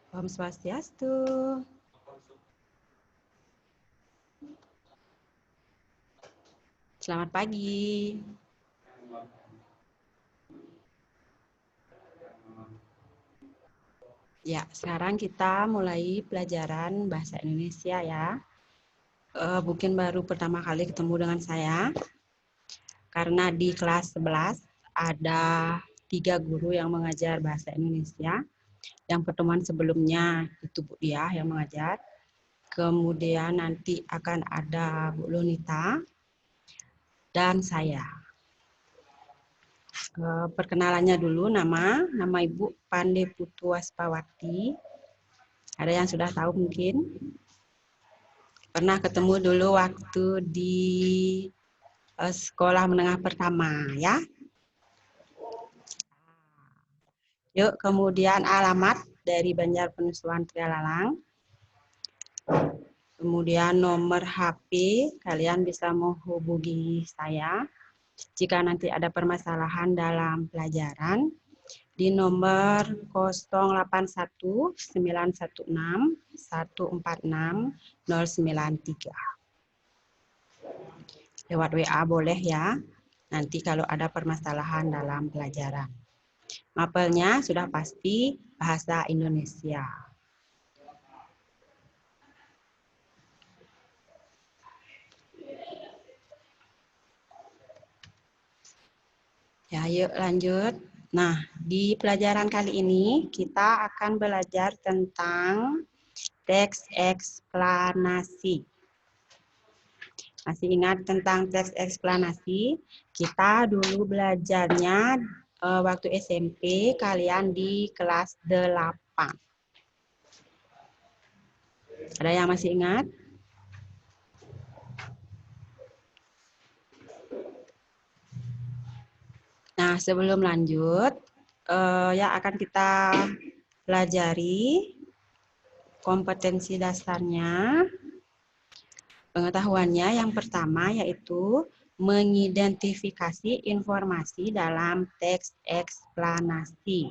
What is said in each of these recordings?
Om Swastiastu. Selamat pagi. Ya, sekarang kita mulai pelajaran bahasa Indonesia ya. Mungkin baru pertama kali ketemu dengan saya. Karena di kelas 11 ada 3 guru yang mengajar bahasa Indonesia. Yang pertemuan sebelumnya itu Bu Diah yang mengajar. Kemudian nanti akan ada Bu Lunita dan saya. Perkenalannya dulu nama Ibu Pande Putu Waspawati. Ada yang sudah tahu mungkin? Pernah ketemu dulu waktu di sekolah menengah pertama ya. Yuk, kemudian alamat dari Banjar Penusuan Trialalang. Kemudian nomor HP, kalian bisa menghubungi saya jika nanti ada permasalahan dalam pelajaran di nomor 081 916 146 093. Lewat WA boleh ya, nanti kalau ada permasalahan dalam pelajaran. Mapelnya sudah pasti bahasa Indonesia. Ya, yuk lanjut. Nah, di pelajaran kali ini kita akan belajar tentang teks eksplanasi. Masih ingat tentang teks eksplanasi? Kita dulu belajarnya waktu SMP, kalian di kelas 8. Ada yang masih ingat? Nah, sebelum lanjut, yang akan kita pelajari kompetensi dasarnya. Pengetahuannya yang pertama yaitu mengidentifikasi informasi dalam teks eksplanasi.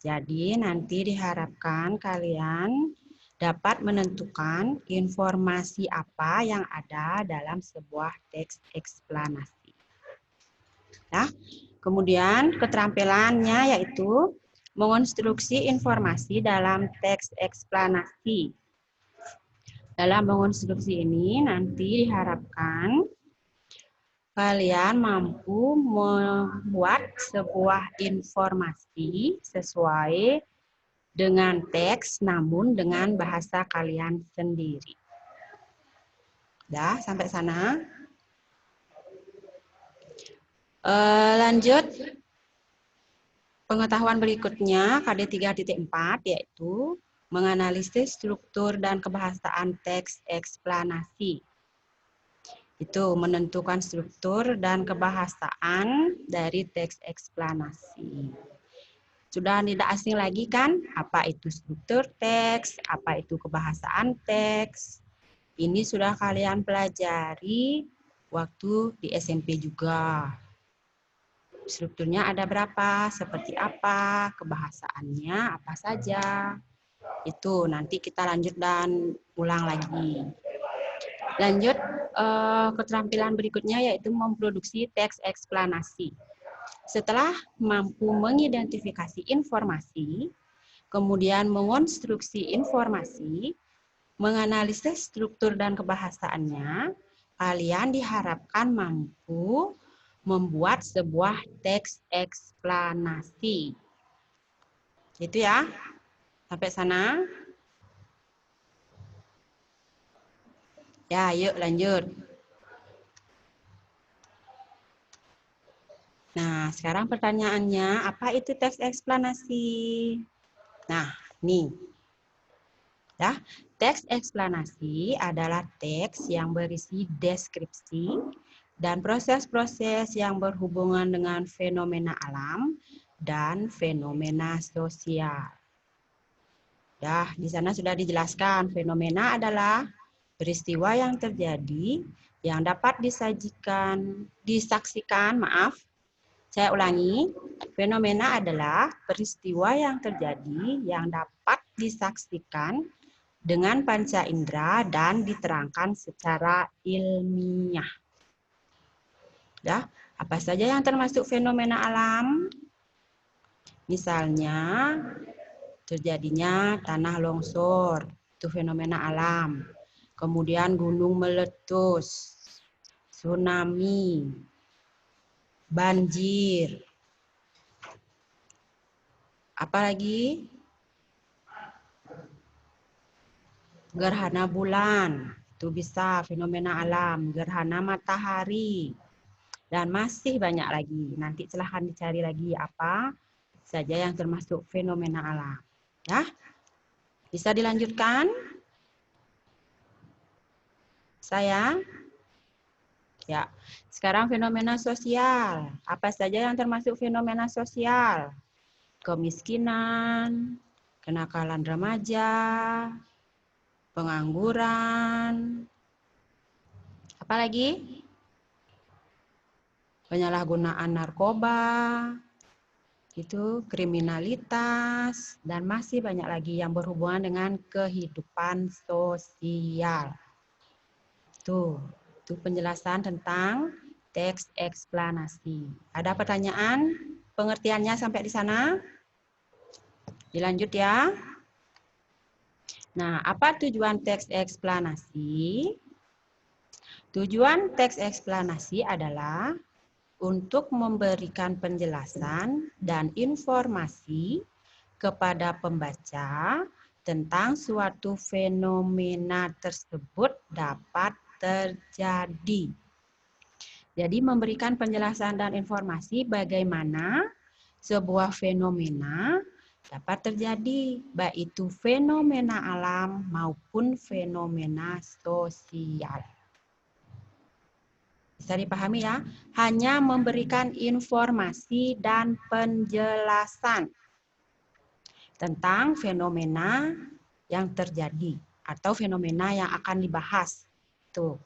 Jadi nanti diharapkan kalian dapat menentukan informasi apa yang ada dalam sebuah teks eksplanasi. Nah, kemudian keterampilannya yaitu mengonstruksi informasi dalam teks eksplanasi. Dalam mengonstruksi ini nanti diharapkan kalian mampu membuat sebuah informasi sesuai dengan teks namun dengan bahasa kalian sendiri. Dah, sampai sana. Lanjut. Pengetahuan berikutnya KD 3.4 yaitu menganalisis struktur dan kebahasaan teks eksplanasi. Itu menentukan struktur dan kebahasaan dari teks eksplanasi. Sudah tidak asing lagi kan apa itu struktur teks, apa itu kebahasaan teks. Ini sudah kalian pelajari waktu di SMP juga. Strukturnya ada berapa, seperti apa, kebahasaannya apa saja. Itu nanti kita lanjut dan ulang lagi. Lanjut, keterampilan berikutnya yaitu memproduksi teks eksplanasi. Setelah mampu mengidentifikasi informasi, kemudian mengonstruksi informasi, menganalisis struktur dan kebahasaannya, kalian diharapkan mampu membuat sebuah teks eksplanasi. Itu ya. Sampai sana. Ya, yuk lanjut. Nah, sekarang pertanyaannya, apa itu teks eksplanasi? Nah, nih. Ya, teks eksplanasi adalah teks yang berisi deskripsi dan proses-proses yang berhubungan dengan fenomena alam dan fenomena sosial. Ya, di sana sudah dijelaskan fenomena adalah peristiwa yang terjadi yang dapat disaksikan Saya ulangi, fenomena adalah peristiwa yang terjadi yang dapat disaksikan dengan panca indera dan diterangkan secara ilmiah. Ya, apa saja yang termasuk fenomena alam? Misalnya, terjadinya tanah longsor, itu fenomena alam. Kemudian gunung meletus, tsunami, banjir. Apalagi? Gerhana bulan, itu bisa fenomena alam. Gerhana matahari, dan masih banyak lagi. Nanti silahkan dicari lagi apa saja yang termasuk fenomena alam. Ya, bisa dilanjutkan? Saya? Ya, sekarang fenomena sosial. Apa saja yang termasuk fenomena sosial? Kemiskinan, kenakalan remaja, pengangguran, apalagi? Penyalahgunaan narkoba, itu kriminalitas, dan masih banyak lagi yang berhubungan dengan kehidupan sosial. Itu penjelasan tentang teks eksplanasi. Ada pertanyaan? Pengertiannya sampai di sana? Dilanjut ya. Nah, apa tujuan teks eksplanasi? Tujuan teks eksplanasi adalah untuk memberikan penjelasan dan informasi kepada pembaca tentang suatu fenomena tersebut dapat terjadi. Jadi memberikan penjelasan dan informasi bagaimana sebuah fenomena dapat terjadi, baik itu fenomena alam maupun fenomena sosial. Bisa dipahami ya, hanya memberikan informasi dan penjelasan tentang fenomena yang terjadi atau fenomena yang akan dibahas. Tuh.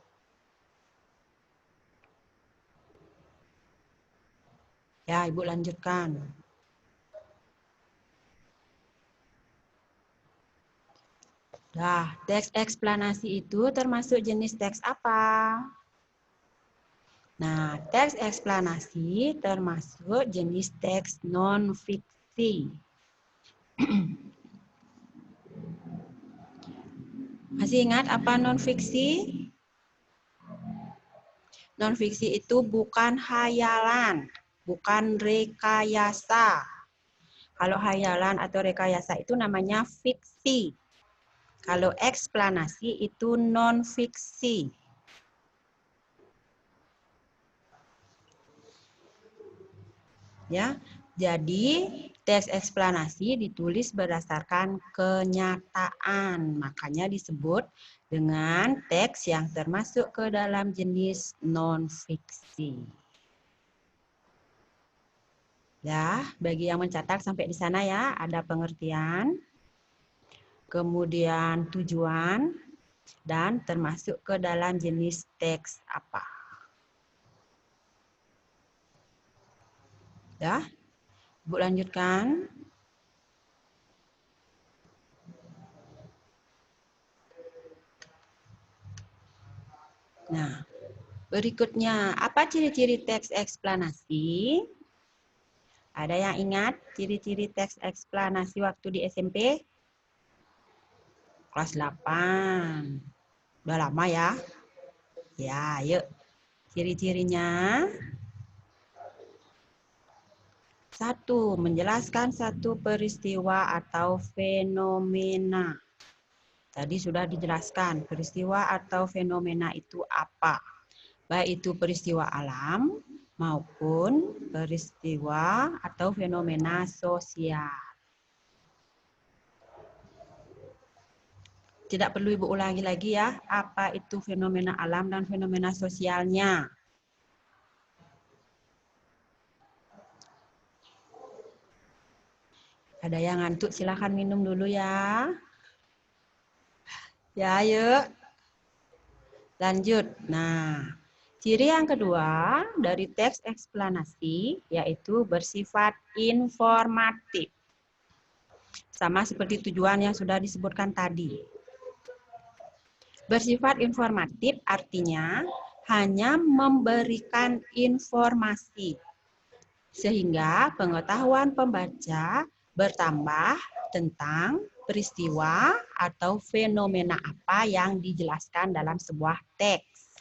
Ya, Ibu lanjutkan. Nah, teks eksplanasi itu termasuk jenis teks apa? Nah, teks eksplanasi termasuk jenis teks non-fiksi. Masih ingat apa non-fiksi? Non-fiksi itu bukan hayalan, bukan rekayasa. Kalau hayalan atau rekayasa itu namanya fiksi. Kalau eksplanasi itu non-fiksi. Ya, jadi teks eksplanasi ditulis berdasarkan kenyataan, makanya disebut dengan teks yang termasuk ke dalam jenis non-fiksi. Ya, bagi yang mencatat sampai di sana ya, ada pengertian, kemudian tujuan, dan termasuk ke dalam jenis teks apa. Ya, Bu lanjutkan. Nah, berikutnya, apa ciri-ciri teks eksplanasi? Ada yang ingat ciri-ciri teks eksplanasi waktu di SMP? Kelas 8. Udah lama ya? Ya, yuk. Ciri-cirinya. 1. Menjelaskan satu peristiwa atau fenomena. Tadi sudah dijelaskan peristiwa atau fenomena itu apa. Baik itu peristiwa alam maupun peristiwa atau fenomena sosial. Tidak perlu Ibu ulangi lagi ya, apa itu fenomena alam dan fenomena sosialnya. Ada yang ngantuk, silahkan minum dulu ya. Ya, yuk. Lanjut. Nah, Ciri yang kedua dari teks eksplanasi yaitu bersifat informatif. Sama seperti tujuan yang sudah disebutkan tadi. Bersifat informatif artinya hanya memberikan informasi, sehingga pengetahuan pembaca bertambah tentang peristiwa atau fenomena apa yang dijelaskan dalam sebuah teks.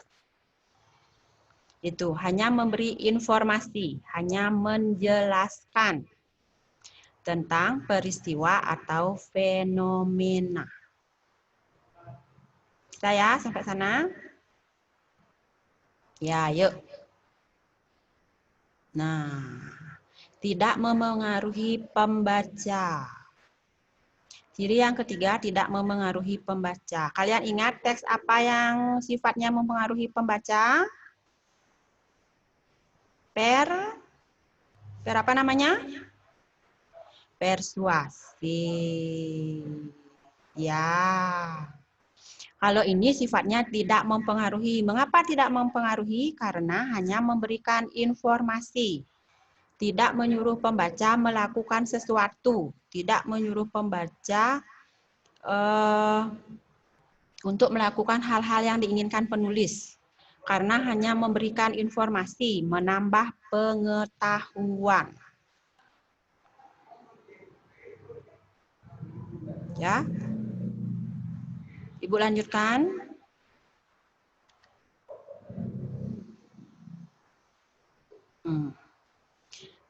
Itu hanya memberi informasi, hanya menjelaskan tentang peristiwa atau fenomena. Bisa ya sampai sana? Ya, yuk. Nah, tidak memengaruhi pembaca. Ciri yang ketiga, tidak memengaruhi pembaca. Kalian ingat teks apa yang sifatnya mempengaruhi pembaca? Per apa namanya? Persuasi. Ya. Kalau ini sifatnya tidak mempengaruhi. Mengapa tidak mempengaruhi? Karena hanya memberikan informasi. Tidak menyuruh pembaca melakukan sesuatu. Tidak menyuruh pembaca untuk melakukan hal-hal yang diinginkan penulis. Karena hanya memberikan informasi, menambah pengetahuan. Ya. Ibu lanjutkan.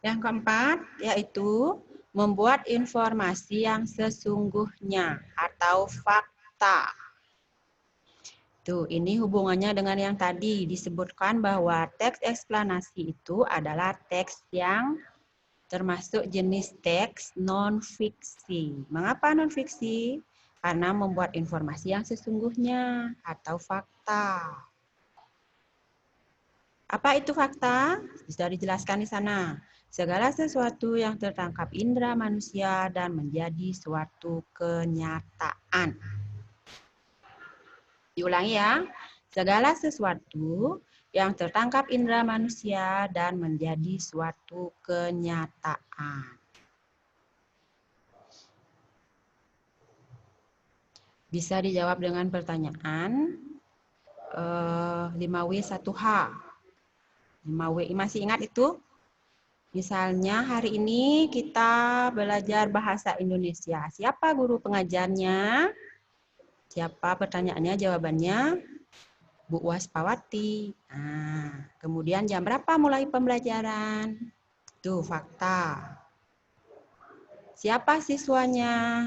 Yang keempat yaitu membuat informasi yang sesungguhnya atau fakta. Tuh, ini hubungannya dengan yang tadi disebutkan bahwa teks eksplanasi itu adalah teks yang termasuk jenis teks non-fiksi. Mengapa non-fiksi? Karena membuat informasi yang sesungguhnya atau fakta. Apa itu fakta? Bisa dijelaskan di sana. Segala sesuatu yang tertangkap indera manusia dan menjadi suatu kenyataan. Diulangi ya. Segala sesuatu yang tertangkap indera manusia dan menjadi suatu kenyataan. Bisa dijawab dengan pertanyaan 5W1H. 5W, masih ingat itu? Misalnya hari ini kita belajar bahasa Indonesia. Siapa guru pengajarnya? Siapa pertanyaannya? Jawabannya Bu Waspawati. Nah, kemudian jam berapa mulai pembelajaran? Tuh fakta. Siapa siswanya?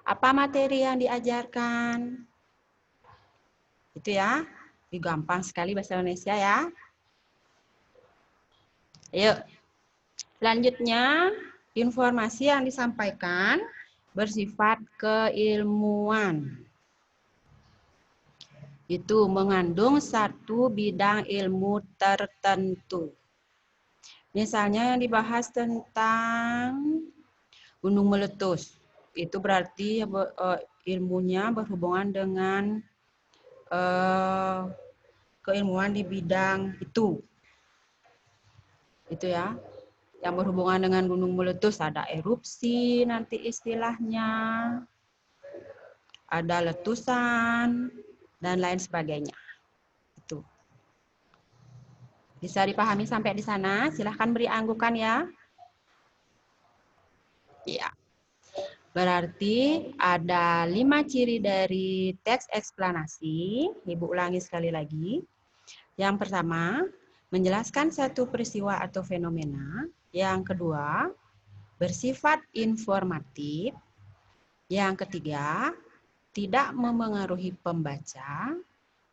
Apa materi yang diajarkan? Itu ya. Ini gampang sekali bahasa Indonesia ya. Ayo. Selanjutnya, informasi yang disampaikan bersifat keilmuan. Itu mengandung satu bidang ilmu tertentu. Misalnya yang dibahas tentang gunung meletus. Itu berarti ilmunya berhubungan dengan keilmuan di bidang itu. Itu ya. Yang berhubungan dengan gunung meletus ada erupsi nanti istilahnya. Ada letusan dan lain sebagainya. Itu. Bisa dipahami sampai di sana? Silahkan beri anggukan ya. Iya. Berarti ada 5 ciri dari teks eksplanasi. Ibu ulangi sekali lagi. Yang pertama, menjelaskan satu peristiwa atau fenomena. Yang kedua, bersifat informatif. Yang ketiga, tidak memengaruhi pembaca.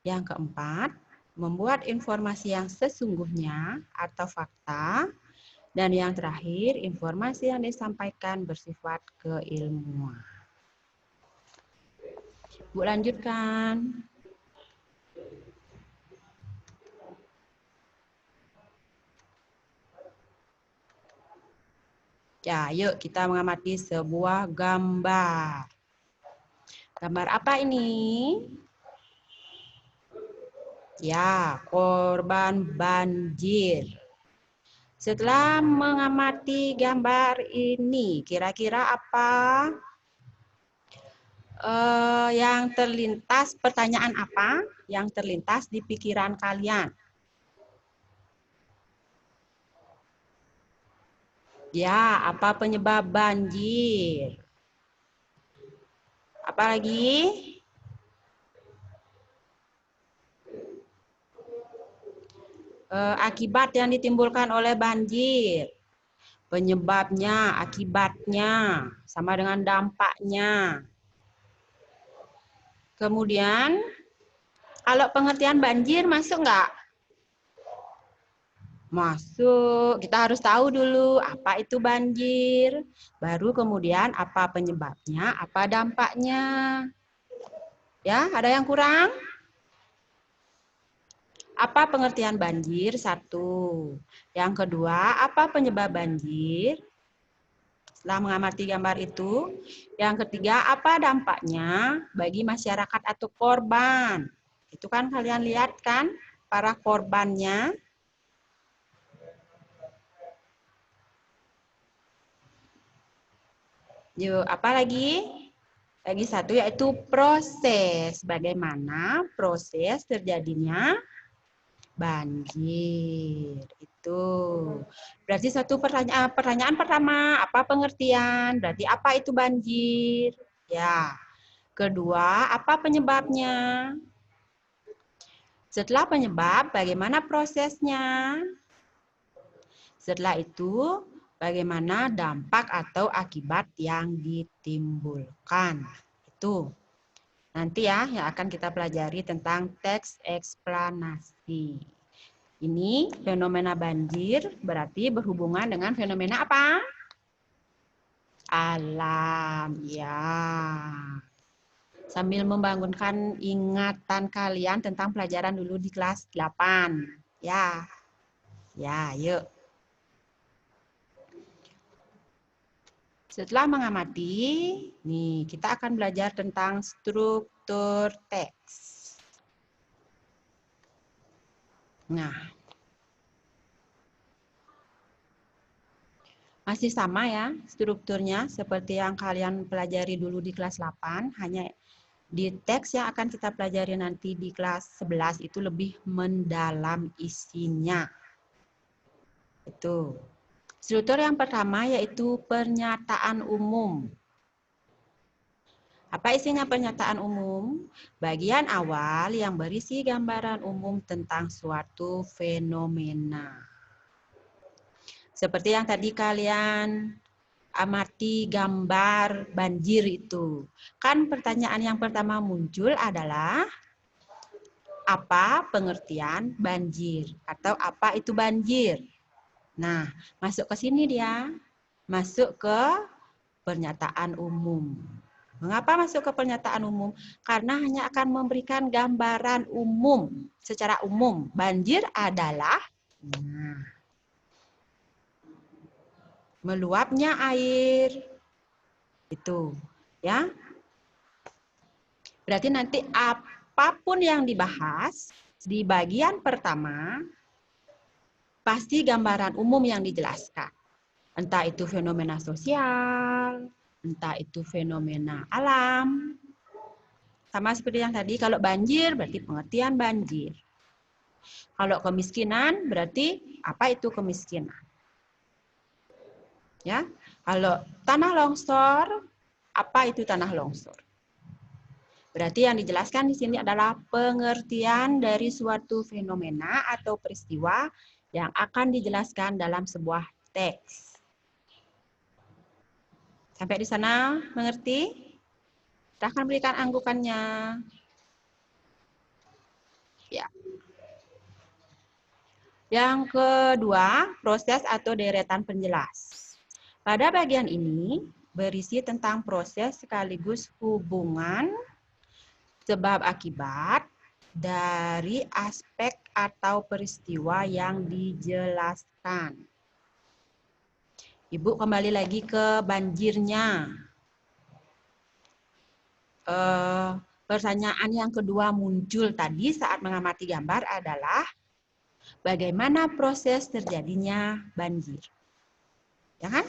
Yang keempat, membuat informasi yang sesungguhnya atau fakta. Dan yang terakhir, informasi yang disampaikan bersifat keilmuan. Bu lanjutkan. Ya, yuk kita mengamati sebuah gambar. Gambar apa ini? Ya, korban banjir. Setelah mengamati gambar ini, kira-kira apa yang terlintas, pertanyaan apa yang terlintas di pikiran kalian? Ya, apa penyebab banjir? Apalagi? Akibat yang ditimbulkan oleh banjir. Penyebabnya, akibatnya, sama dengan dampaknya. Kemudian, kalau pengertian banjir masuk nggak? Masuk. Kita harus tahu dulu apa itu banjir. Baru kemudian apa penyebabnya, apa dampaknya. Ya, ada yang kurang? Apa pengertian banjir? Satu. Yang kedua, apa penyebab banjir? Setelah mengamati gambar itu. Yang ketiga, apa dampaknya bagi masyarakat atau korban? Itu kan kalian lihat kan para korbannya. Yuk, apa lagi? Lagi satu yaitu proses. Bagaimana proses terjadinya banjir. Itu. Berarti satu pertanyaan pertama, apa pengertian? Berarti apa itu banjir? Ya. Kedua, apa penyebabnya? Setelah penyebab, bagaimana prosesnya? Setelah itu, bagaimana dampak atau akibat yang ditimbulkan? Itu. Nanti ya yang akan kita pelajari tentang teks eksplanasi. Ini fenomena banjir berarti berhubungan dengan fenomena apa? Alam, ya. Sambil membangunkan ingatan kalian tentang pelajaran dulu di kelas 8. Ya. Ya, yuk. Setelah mengamati, nih kita akan belajar tentang struktur teks. Nah, masih sama ya strukturnya seperti yang kalian pelajari dulu di kelas 8, hanya di teks yang akan kita pelajari nanti di kelas 11 itu lebih mendalam isinya. Itu. Struktur yang pertama yaitu pernyataan umum. Apa isinya pernyataan umum? Bagian awal yang berisi gambaran umum tentang suatu fenomena. Seperti yang tadi kalian amati gambar banjir itu. Kan pertanyaan yang pertama muncul adalah apa pengertian banjir? Atau apa itu banjir? Nah, masuk ke sini dia. Masuk ke pernyataan umum. Mengapa masuk ke pernyataan umum? Karena hanya akan memberikan gambaran umum. Secara umum, banjir adalah meluapnya air. Itu, ya. Berarti nanti apapun yang dibahas di bagian pertama, pasti gambaran umum yang dijelaskan. Entah itu fenomena sosial, entah itu fenomena alam. Sama seperti yang tadi, kalau banjir berarti pengertian banjir. Kalau kemiskinan berarti apa itu kemiskinan. Ya, kalau tanah longsor, apa itu tanah longsor? Berarti yang dijelaskan di sini adalah pengertian dari suatu fenomena atau peristiwa yang akan dijelaskan dalam sebuah teks. Sampai di sana mengerti? Kita akan berikan anggukannya. Ya. Yang kedua, proses atau deretan penjelas. Pada bagian ini berisi tentang proses sekaligus hubungan sebab akibat dari aspek atau peristiwa yang dijelaskan. Ibu kembali lagi ke banjirnya. Pertanyaan yang kedua muncul tadi saat mengamati gambar adalah bagaimana proses terjadinya banjir. Ya kan?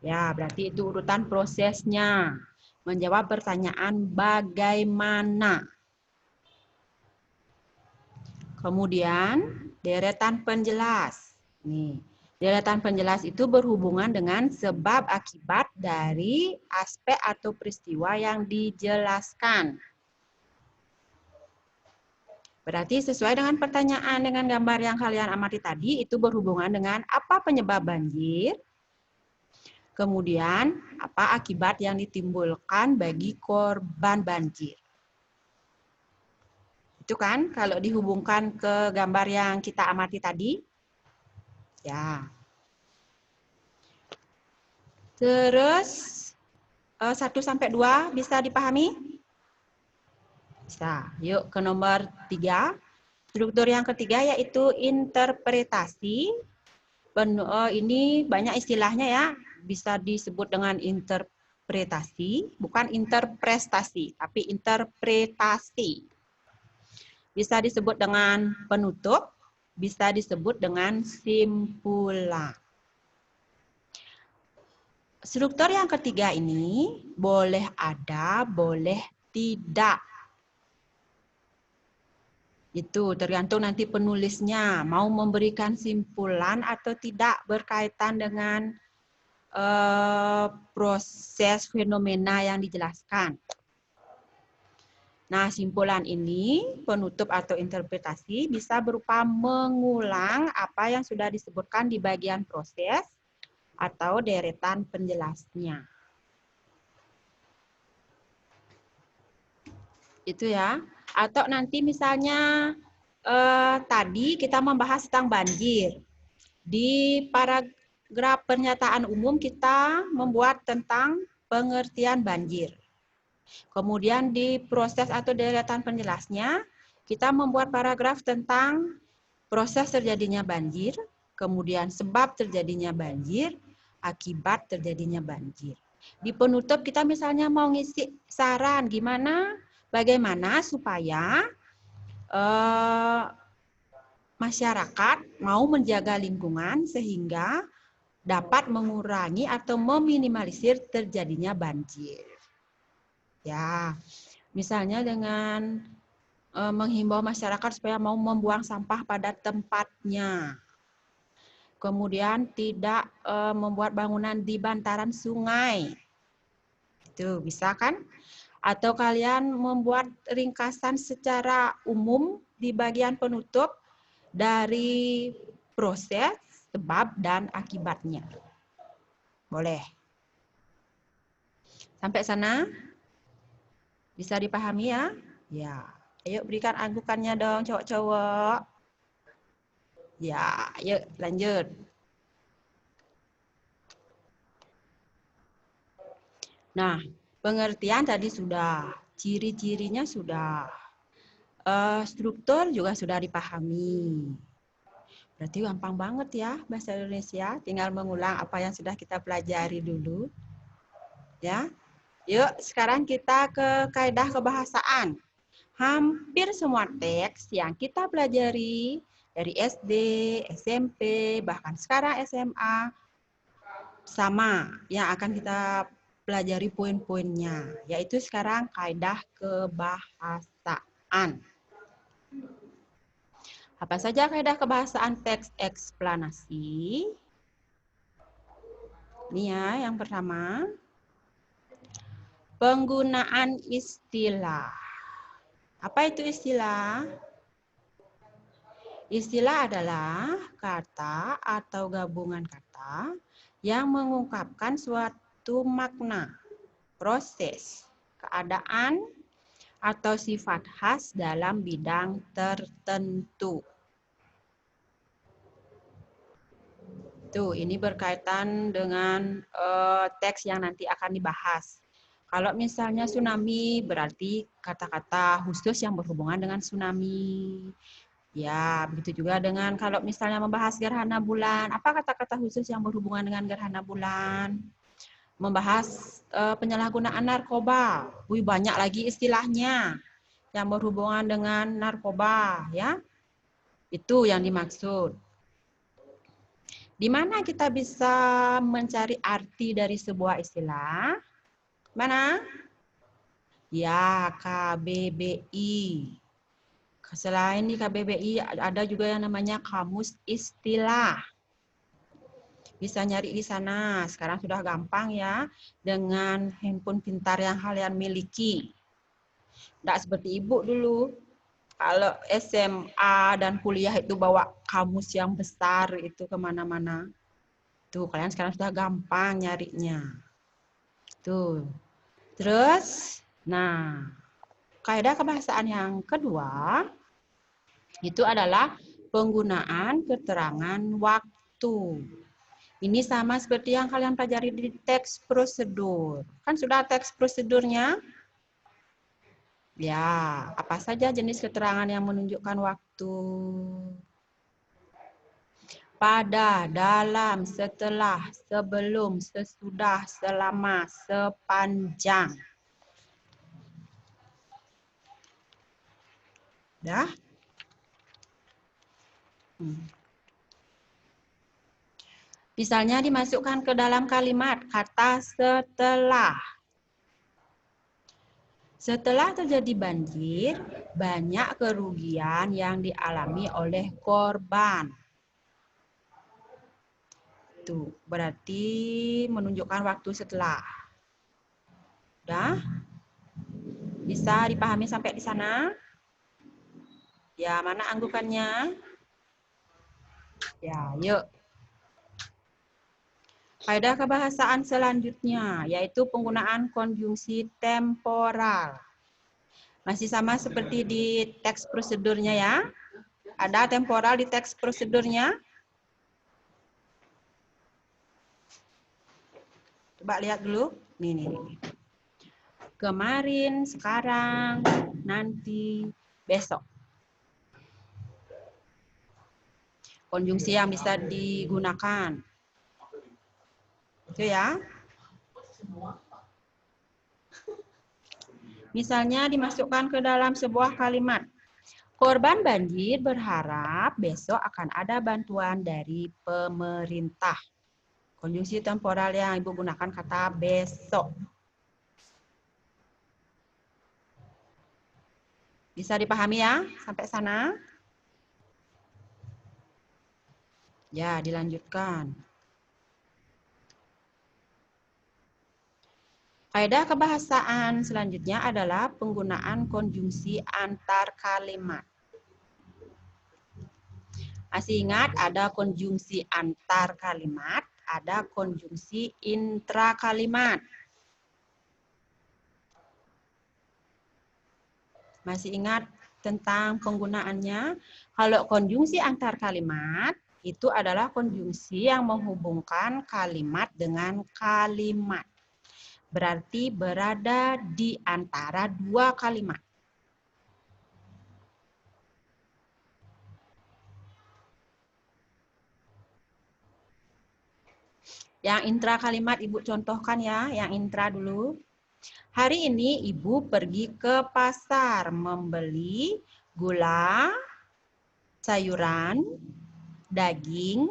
Ya, berarti itu urutan prosesnya. Menjawab pertanyaan bagaimana. Kemudian, deretan penjelas. Nih, deretan penjelas itu berhubungan dengan sebab akibat dari aspek atau peristiwa yang dijelaskan. Berarti sesuai dengan pertanyaan dengan gambar yang kalian amati tadi, itu berhubungan dengan apa penyebab banjir, kemudian apa akibat yang ditimbulkan bagi korban banjir. Itu kan kalau dihubungkan ke gambar yang kita amati tadi. Ya. Terus 1-2 bisa dipahami? Bisa. Yuk ke nomor 3. Struktur yang ketiga yaitu interpretasi. Ini banyak istilahnya ya. Bisa disebut dengan interpretasi, bukan interpretasi, tapi interpretasi. Bisa disebut dengan penutup, bisa disebut dengan simpulan. Struktur yang ketiga ini boleh ada, boleh tidak. Itu tergantung nanti penulisnya mau memberikan simpulan atau tidak berkaitan dengan proses fenomena yang dijelaskan. Nah, simpulan ini, penutup atau interpretasi bisa berupa mengulang apa yang sudah disebutkan di bagian proses atau deretan penjelasnya. Itu ya. Atau nanti misalnya tadi kita membahas tentang banjir. Di paragraf pernyataan umum kita membuat tentang pengertian banjir. Kemudian di proses atau deretan penjelasnya, kita membuat paragraf tentang proses terjadinya banjir, kemudian sebab terjadinya banjir, akibat terjadinya banjir. Di penutup kita misalnya mau ngisi saran gimana, bagaimana supaya masyarakat mau menjaga lingkungan sehingga dapat mengurangi atau meminimalisir terjadinya banjir. Ya, misalnya dengan menghimbau masyarakat supaya mau membuang sampah pada tempatnya. Kemudian tidak membuat bangunan di bantaran sungai. Itu bisa kan? Atau kalian membuat ringkasan secara umum di bagian penutup dari proses, sebab, dan akibatnya. Boleh. Sampai sana? Bisa dipahami ya? Ya. Ayo berikan anggukannya dong cowok-cowok. Ya, ayo lanjut. Nah, pengertian tadi sudah, ciri-cirinya sudah, struktur juga sudah dipahami. Berarti gampang banget ya bahasa Indonesia, tinggal mengulang apa yang sudah kita pelajari dulu. Ya, yuk sekarang kita ke kaidah kebahasaan. Hampir semua teks yang kita pelajari dari SD, SMP, bahkan sekarang SMA, sama yang akan kita pelajari poin-poinnya, yaitu sekarang kaidah kebahasaan. Apa saja kaidah kebahasaan teks eksplanasi? Ini ya, yang pertama, penggunaan istilah. Apa itu istilah? Istilah adalah kata atau gabungan kata yang mengungkapkan suatu makna, proses, keadaan, atau sifat khas dalam bidang tertentu. Tuh, ini berkaitan dengan teks yang nanti akan dibahas. Kalau misalnya tsunami, berarti kata-kata khusus yang berhubungan dengan tsunami. Ya, begitu juga dengan kalau misalnya membahas gerhana bulan, apa kata-kata khusus yang berhubungan dengan gerhana bulan? Membahas penyalahgunaan narkoba. Wih, banyak lagi istilahnya. yang berhubungan dengan narkoba, ya. Itu yang dimaksud. Di mana kita bisa mencari arti dari sebuah istilah? Mana? Ya, KBBI. Selain di KBBI, ada juga yang namanya kamus istilah. Bisa nyari di sana. Sekarang sudah gampang ya, dengan handphone pintar yang kalian miliki. Tidak seperti ibu dulu. Kalau SMA dan kuliah itu bawa kamus yang besar itu kemana-mana. Tuh, kalian sekarang sudah gampang nyarinya. Tuh. Terus, nah, kaidah kebahasaan yang kedua itu adalah penggunaan keterangan waktu. Ini sama seperti yang kalian pelajari di teks prosedur. Kan sudah teks prosedurnya? Ya, apa saja jenis keterangan yang menunjukkan waktu? Pada, dalam, setelah, sebelum, sesudah, selama, sepanjang. Dah? Misalnya dimasukkan ke dalam kalimat kata setelah. Setelah terjadi banjir, banyak kerugian yang dialami oleh korban. Itu berarti menunjukkan waktu setelah. Udah? Bisa dipahami sampai di sana? Ya, mana anggukannya? Ya, yuk. Kaidah kebahasaan selanjutnya yaitu penggunaan konjungsi temporal. Masih sama seperti di teks prosedurnya ya. Ada temporal di teks prosedurnya. Coba lihat dulu. Nih. Kemarin, sekarang, nanti, besok. Konjungsi yang bisa digunakan. Itu ya. Misalnya dimasukkan ke dalam sebuah kalimat. Korban banjir berharap besok akan ada bantuan dari pemerintah. Konjungsi temporal yang Ibu gunakan kata besok. Bisa dipahami ya sampai sana? Ya, dilanjutkan. Kaidah kebahasaan selanjutnya adalah penggunaan konjungsi antar kalimat. Masih ingat ada konjungsi antar kalimat, ada konjungsi intra kalimat. Masih ingat tentang penggunaannya? Kalau konjungsi antar kalimat, itu adalah konjungsi yang menghubungkan kalimat dengan kalimat. Berarti berada di antara dua kalimat. Yang intra kalimat Ibu contohkan ya, yang intra dulu. Hari ini Ibu pergi ke pasar membeli gula, sayuran, daging,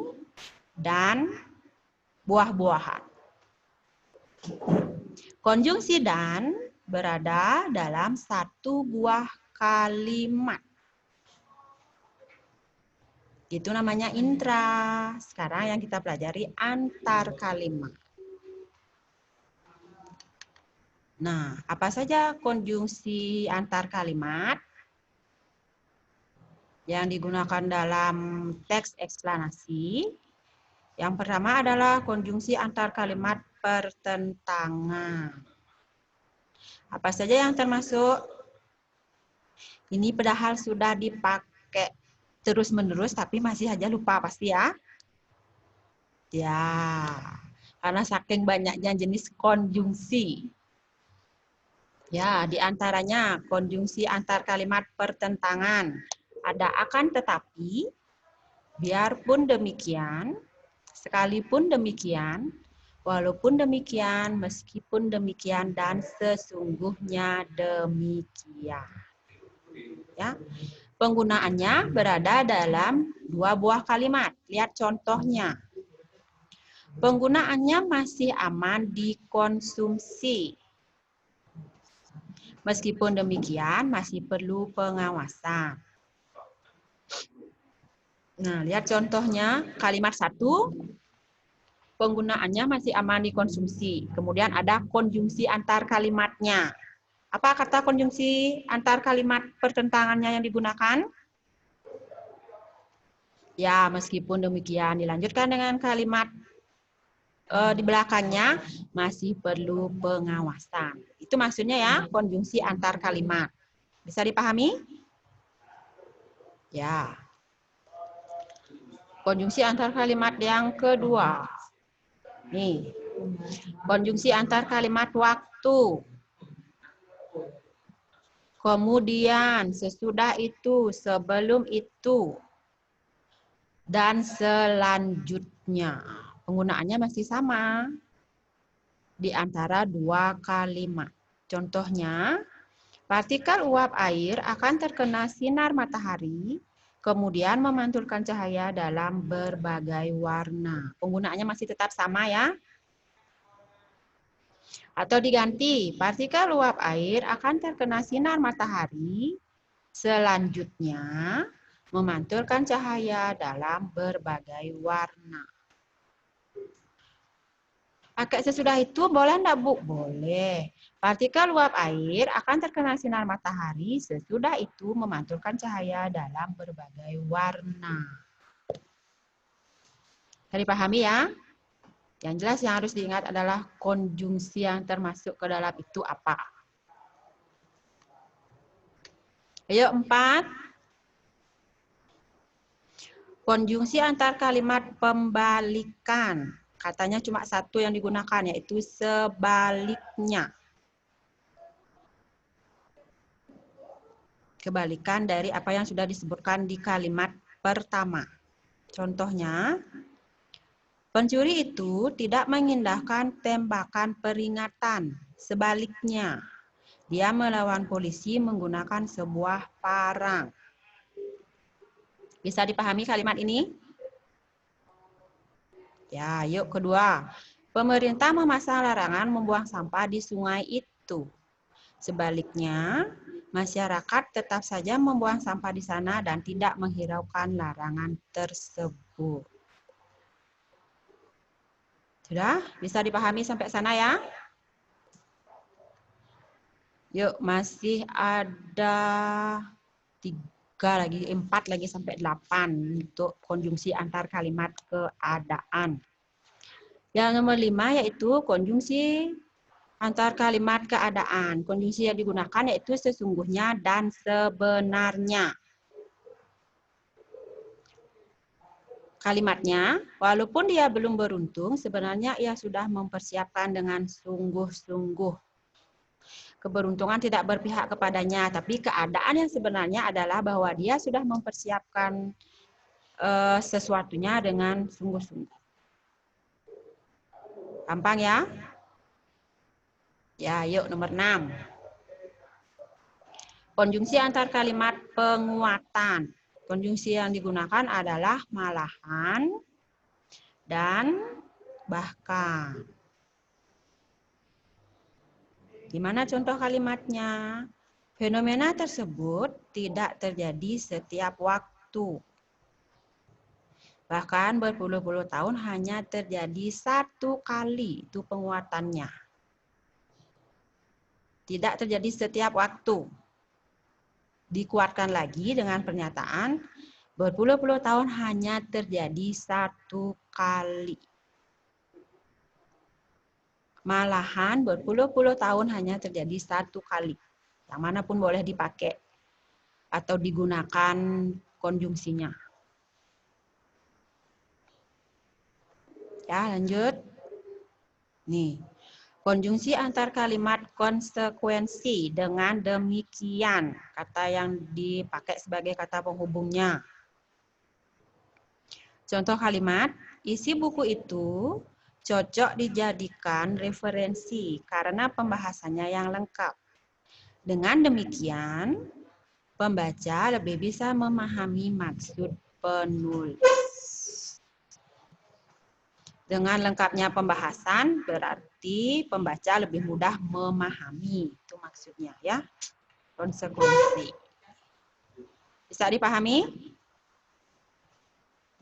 dan buah-buahan. Konjungsi dan berada dalam satu buah kalimat. Itu namanya intra. Sekarang yang kita pelajari antar kalimat. Nah, apa saja konjungsi antar kalimat yang digunakan dalam teks eksplanasi? Yang pertama adalah konjungsi antar kalimat pertentangan. Apa saja yang termasuk? Ini padahal sudah dipakai terus-menerus, tapi masih aja lupa pasti ya. Ya, karena saking banyaknya jenis konjungsi. Ya, diantaranya konjungsi antar kalimat pertentangan. Ada akan tetapi, biarpun demikian, sekalipun demikian, walaupun demikian, meskipun demikian, dan sesungguhnya demikian. Ya. Penggunaannya berada dalam dua buah kalimat. Lihat contohnya. Penggunaannya masih aman dikonsumsi. Meskipun demikian, masih perlu pengawasan. Nah, lihat contohnya. Kalimat 1, penggunaannya masih aman dikonsumsi. Kemudian ada konjungsi antar kalimatnya. Apa kata konjungsi antar kalimat pertentangannya yang digunakan? Ya, meskipun demikian, dilanjutkan dengan kalimat di belakangnya masih perlu pengawasan. Itu maksudnya ya, konjungsi antar kalimat. Bisa dipahami? Ya. Konjungsi antar kalimat yang kedua. Nih. Konjungsi antar kalimat waktu. Kemudian, sesudah itu, sebelum itu, dan selanjutnya. Penggunaannya masih sama di antara dua kalimat. Contohnya, partikel uap air akan terkena sinar matahari, kemudian memantulkan cahaya dalam berbagai warna. Penggunaannya masih tetap sama ya. Atau diganti, partikel uap air akan terkena sinar matahari, selanjutnya memantulkan cahaya dalam berbagai warna. Pakai sesudah itu boleh enggak, Bu? Boleh. Partikel uap air akan terkena sinar matahari, sesudah itu memantulkan cahaya dalam berbagai warna. Bisa dipahami ya? Yang jelas yang harus diingat adalah konjungsi yang termasuk ke dalam itu apa. Ayo 4. Konjungsi antar kalimat pembalikan. Katanya cuma satu yang digunakan, yaitu sebaliknya. Kebalikan dari apa yang sudah disebutkan di kalimat pertama. Contohnya, pencuri itu tidak mengindahkan tembakan peringatan. Sebaliknya, dia melawan polisi menggunakan sebuah parang. Bisa dipahami kalimat ini? Ya, yuk kedua. Pemerintah memasang larangan membuang sampah di sungai itu. Sebaliknya, masyarakat tetap saja membuang sampah di sana dan tidak menghiraukan larangan tersebut. Sudah? Bisa dipahami sampai sana ya? Yuk, masih ada 4 lagi sampai 8 untuk konjungsi antar kalimat keadaan. Yang nomor 5 yaitu konjungsi antar kalimat keadaan. Konjungsi yang digunakan yaitu sesungguhnya dan sebenarnya. Kalimatnya, walaupun dia belum beruntung, sebenarnya ia sudah mempersiapkan dengan sungguh-sungguh. Keberuntungan tidak berpihak kepadanya, tapi keadaan yang sebenarnya adalah bahwa dia sudah mempersiapkan sesuatunya dengan sungguh-sungguh. Gampang ya? Ya, yuk nomor 6. Konjungsi antar kalimat penguatan. Konjungsi yang digunakan adalah malahan dan bahkan. Gimana contoh kalimatnya? Fenomena tersebut tidak terjadi setiap waktu. Bahkan berpuluh-puluh tahun hanya terjadi satu kali itu penguatannya. Tidak terjadi setiap waktu. Dikuatkan lagi dengan pernyataan berpuluh-puluh tahun hanya terjadi satu kali. Malahan berpuluh-puluh tahun hanya terjadi satu kali. Yang manapun boleh dipakai atau digunakan konjungsinya. Ya, lanjut. Nih, konjungsi antar kalimat konsekuensi dengan demikian. Kata yang dipakai sebagai kata penghubungnya. Contoh kalimat, isi buku itu cocok dijadikan referensi karena pembahasannya yang lengkap. Dengan demikian, pembaca lebih bisa memahami maksud penulis. Dengan lengkapnya pembahasan berarti pembaca lebih mudah memahami. Itu maksudnya ya. Konsekuensi. Bisa dipahami?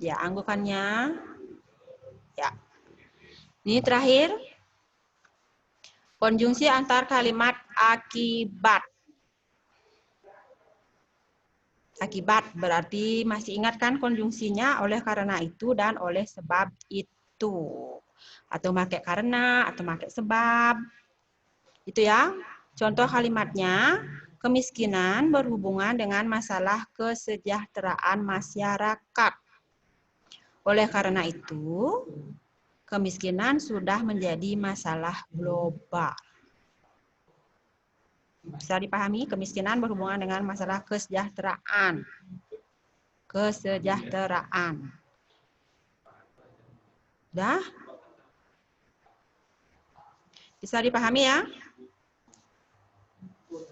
Ya, anggukannya. Ya. Ini terakhir. Konjungsi antar kalimat akibat. Akibat berarti masih ingat kan konjungsinya oleh karena itu dan oleh sebab itu. Atau pakai karena atau pakai sebab. Itu ya. Contoh kalimatnya, kemiskinan berhubungan dengan masalah kesejahteraan masyarakat. Oleh karena itu, kemiskinan sudah menjadi masalah global. Bisa dipahami, kemiskinan berhubungan dengan masalah kesejahteraan. Kesejahteraan. Dah? Bisa dipahami ya?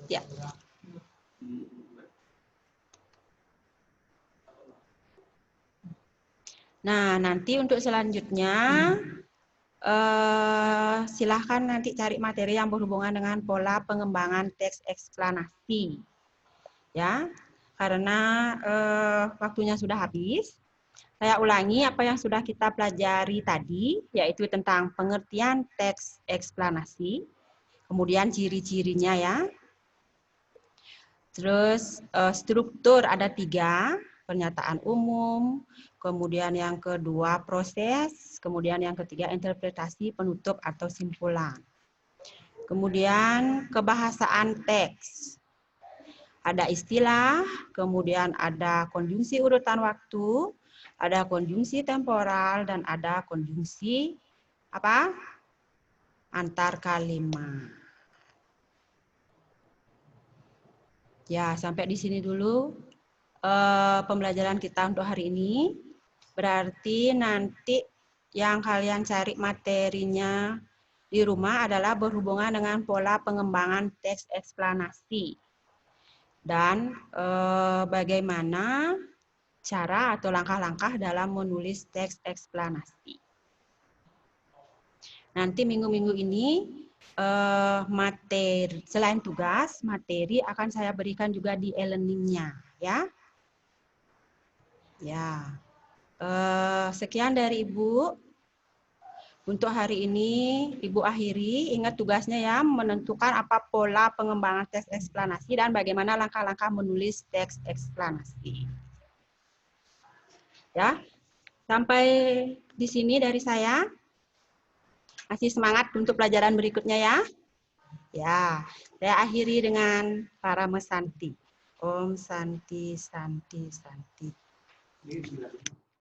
Ya. Nah, nanti untuk selanjutnya, silahkan nanti cari materi yang berhubungan dengan pola pengembangan teks eksplanasi. Ya, karena waktunya sudah habis. Saya ulangi apa yang sudah kita pelajari tadi, yaitu tentang pengertian teks eksplanasi, kemudian ciri-cirinya ya. Terus struktur ada 3, pernyataan umum, kemudian yang kedua proses, kemudian yang ketiga interpretasi, penutup atau simpulan. Kemudian kebahasaan teks. Ada istilah, kemudian ada konjungsi urutan waktu, ada konjungsi temporal, dan ada konjungsi apa? Antar kalimat. Ya, sampai di sini dulu pembelajaran kita untuk hari ini. Berarti nanti yang kalian cari materinya di rumah adalah berhubungan dengan pola pengembangan teks eksplanasi. Dan bagaimana cara atau langkah-langkah dalam menulis teks eksplanasi. Nanti minggu-minggu ini materi selain tugas, materi akan saya berikan juga di e-learning-nya, ya. Ya. Sekian dari Ibu. Untuk hari ini Ibu akhiri, ingat tugasnya ya, menentukan apa pola pengembangan teks eksplanasi dan bagaimana langkah-langkah menulis teks eksplanasi. Ya. Sampai di sini dari saya. Masih semangat untuk pelajaran berikutnya ya. Ya, saya akhiri dengan Parama Santi. Om Santi Santi Santi.